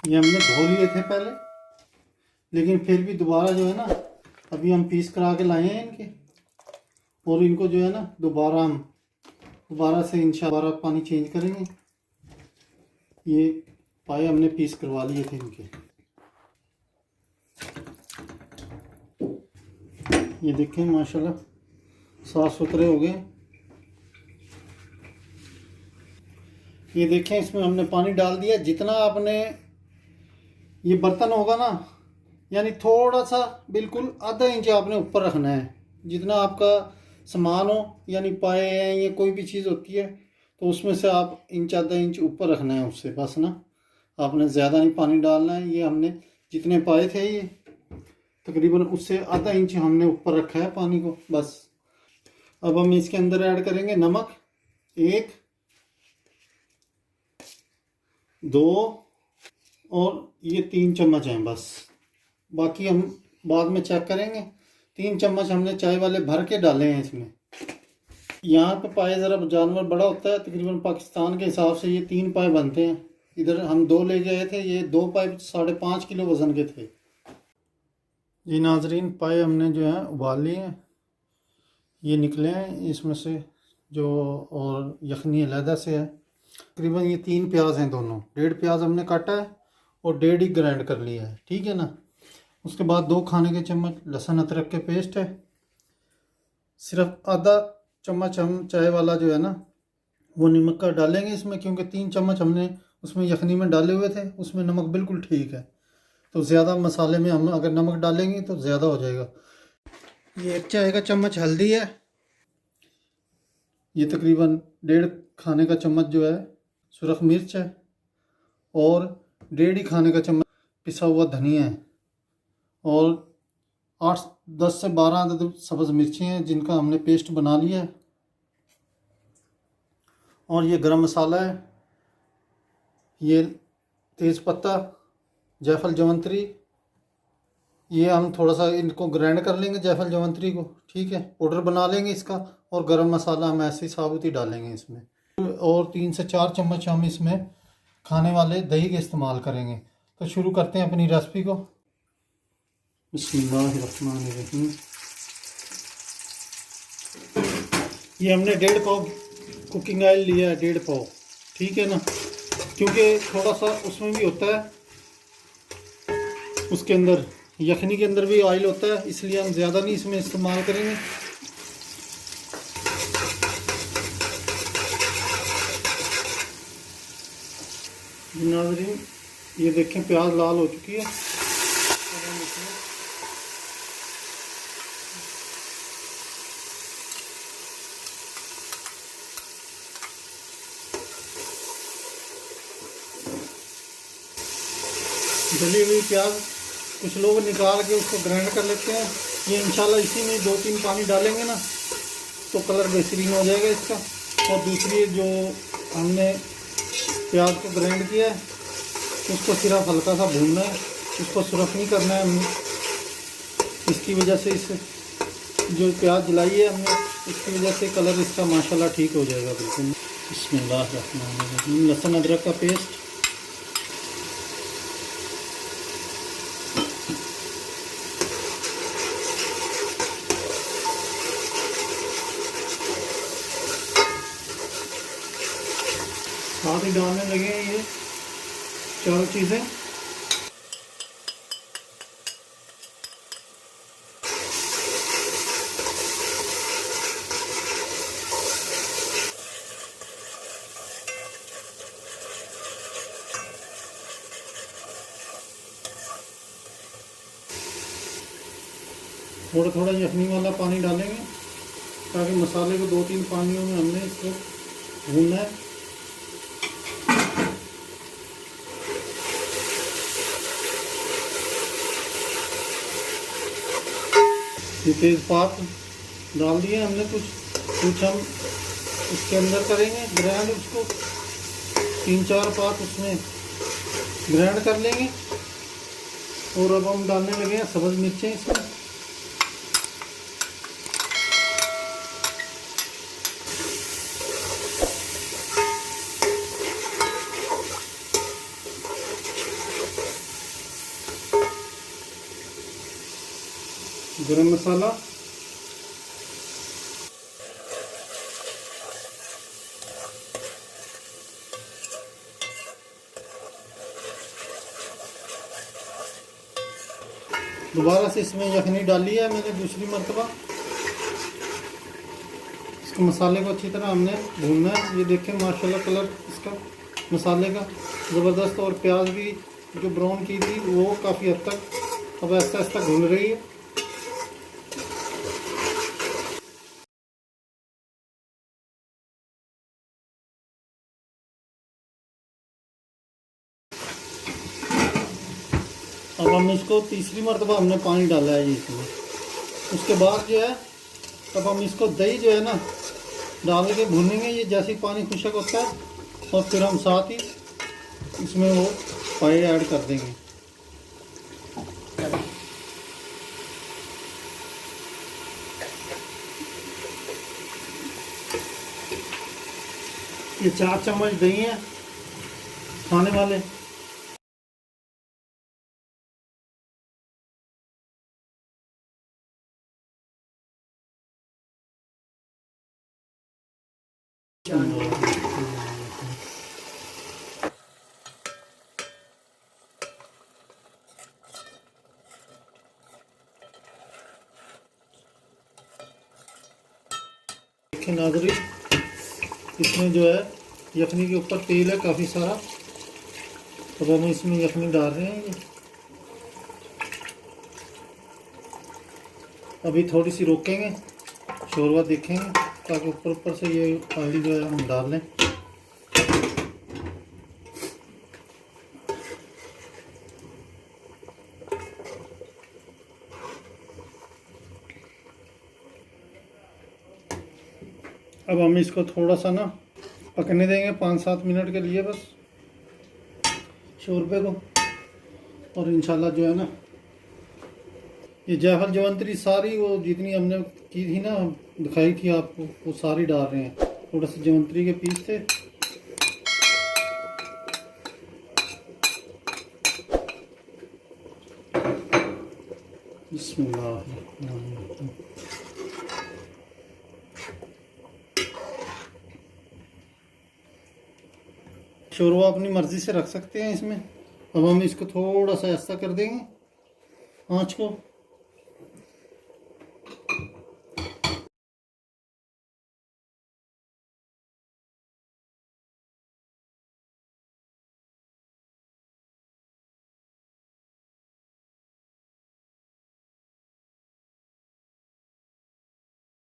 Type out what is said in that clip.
ये हमने धो लिए थे पहले, लेकिन फिर भी दोबारा जो है ना, अभी हम पीस करा के लाए हैं इनके, और इनको जो है ना दोबारा से इंशाल्लाह पानी चेंज करेंगे। ये पाए हमने पीस करवा लिए थे इनके। ये देखें माशाल्लाह साफ सुथरे हो गए। ये देखें इसमें हमने पानी डाल दिया। जितना आपने ये बर्तन होगा ना, यानी थोड़ा सा बिल्कुल आधा इंच आपने ऊपर रखना है। जितना आपका सामान हो, यानी पाए हैं या कोई भी चीज़ होती है, तो उसमें से आप इंच आधा इंच ऊपर रखना है उससे, बस ना। आपने ज़्यादा नहीं पानी डालना है। ये हमने जितने पाए थे ये तकरीबन उससे आधा इंच हमने ऊपर रखा है पानी को, बस। अब हम इसके अंदर ऐड करेंगे नमक, 1 2 और ये 3 चम्मच हैं बस। बाकी हम बाद में चेक करेंगे। 3 चम्मच हमने चाय वाले भर के डाले हैं इसमें। यहाँ पे पाए ज़रा जानवर बड़ा होता है, तकरीबन पाकिस्तान के हिसाब से ये 3 पाए बनते हैं। इधर हम 2 ले गए थे, ये 2 पाए 5.5 किलो वज़न के थे। जी नाजरीन, पाए हमने जो है उबाल लिए हैं, ये निकले हैं इसमें से जो, और यखनी अलहदा से है। तकरीबन ये 3 प्याज हैं दोनों। 1.5 प्याज हमने काटा है और 1.5 ही ग्राइंड कर लिया है, ठीक है ना। उसके बाद 2 खाने के चम्मच लहसुन अदरक के पेस्ट है। सिर्फ आधा चम्मच हम चाय वाला जो है ना वो नमक का डालेंगे इसमें, क्योंकि 3 चम्मच हमने उसमें यखनी में डाले हुए थे, उसमें नमक बिल्कुल ठीक है। तो ज़्यादा मसाले में हम अगर नमक डालेंगे तो ज़्यादा हो जाएगा। ये 1 चाय का चम्मच हल्दी है। ये तकरीबन 1.5 खाने का चम्मच जो है सुरख मिर्च है, और 1.5 ही खाने का चम्मच पिसा हुआ धनिया है, और 8-10 से 12 अदद सब्ज़ मिर्ची हैं जिनका हमने पेस्ट बना लिया है। और ये गरम मसाला है, ये तेज़ पत्ता, जायफल जवंतरी, ये हम थोड़ा सा इनको ग्राइंड कर लेंगे जायफल जवंतरी को, ठीक है, पाउडर बना लेंगे इसका। और गरम मसाला हम ऐसे ही साबुत ही डालेंगे इसमें। और 3 से 4 चम्मच हम इसमें खाने वाले दही के इस्तेमाल करेंगे। तो शुरू करते हैं अपनी रेसिपी को। बिस्मिल्लाहिर्रहमानिर्रहीम। ये हमने 1.5 पाव कुकिंग ऑयल लिया है, 1.5 पाव, ठीक है ना, क्योंकि थोड़ा सा उसमें भी होता है, उसके अंदर यखनी के अंदर भी ऑयल होता है, इसलिए हम ज़्यादा नहीं इसमें इस्तेमाल करेंगे। नाज़रीन, ये देखें प्याज लाल हो चुकी है। जली हुई प्याज कुछ लोग निकाल के उसको ग्राइंड कर लेते हैं। ये इंशाल्लाह इसी में 2-3 पानी डालेंगे ना तो कलर बेहतरीन हो जाएगा इसका। और दूसरी जो हमने प्याज को ग्राइंड किया है उसको सिर्फ हल्का सा भूनना है, उसको सुरख नहीं करना है हमने। इसकी वजह से इस जो प्याज जलाई है हमने, इसकी वजह से कलर इसका माशाल्लाह ठीक हो जाएगा बिल्कुल। बिस्मिल्लाहिर्रहमानिर्रहीम। लहसुन अदरक का पेस्ट, साथ ही डालने लगे हैं ये चारों चीज़ें। थोड़ा थोड़ा यखनी वाला पानी डालेंगे ताकि मसाले को 2-3 पानियों में हमने इसको भूनना है। ये तेज़पात डाल दिए हमने, कुछ हम इसके अंदर करेंगे ग्राइंड, उसको 3-4 पात उसमें ग्राइंड कर लेंगे। और अब हम डालने लगे हैं सब्ज़ मिर्चें इसमें। गरम मसाला, दोबारा से इसमें यखनी डाली है मैंने दूसरी मरतबा। इसके मसाले को अच्छी तरह हमने भूनना है। ये देखें माशाल्लाह कलर इसका मसाले का ज़बरदस्त, और प्याज भी जो ब्राउन की थी वो काफ़ी हद तक अब आहिस्ता आहिस्ता भून रही है। अब हम इसको तीसरी मरतबा हमने पानी डाला है ये इसमें। उसके बाद जो है अब हम इसको दही जो है ना डाल के भूनेंगे। ये जैसे ही पानी खुशक होता है और फिर हम साथ ही इसमें वो पानी ऐड कर देंगे। ये 4 चम्मच दही है खाने वाले। देखिए नाज़रीन, इसमें जो है यखनी के ऊपर तेल है काफ़ी सारा। अब हम इसमें यखनी डाल रहे हैं। ये अभी थोड़ी सी रोकेंगे, शोरबा देखेंगे ताकि ऊपर ऊपर से ये ऑयली जो है हम डाल लें। अब हम इसको थोड़ा सा ना पकने देंगे 5-7 मिनट के लिए बस शोरबे को। और इंशाल्लाह जो है ना ये जायफल जवंतरी सारी वो जितनी हमने की थी ना दिखाई थी आपको वो सारी डाल रहे हैं। थोड़ा सा जवंतरी के पीस थे। बिस्मिल्लाह। शोरबा अपनी मर्ज़ी से रख सकते हैं इसमें। अब हम इसको थोड़ा सा ऐसा कर देंगे आँच को।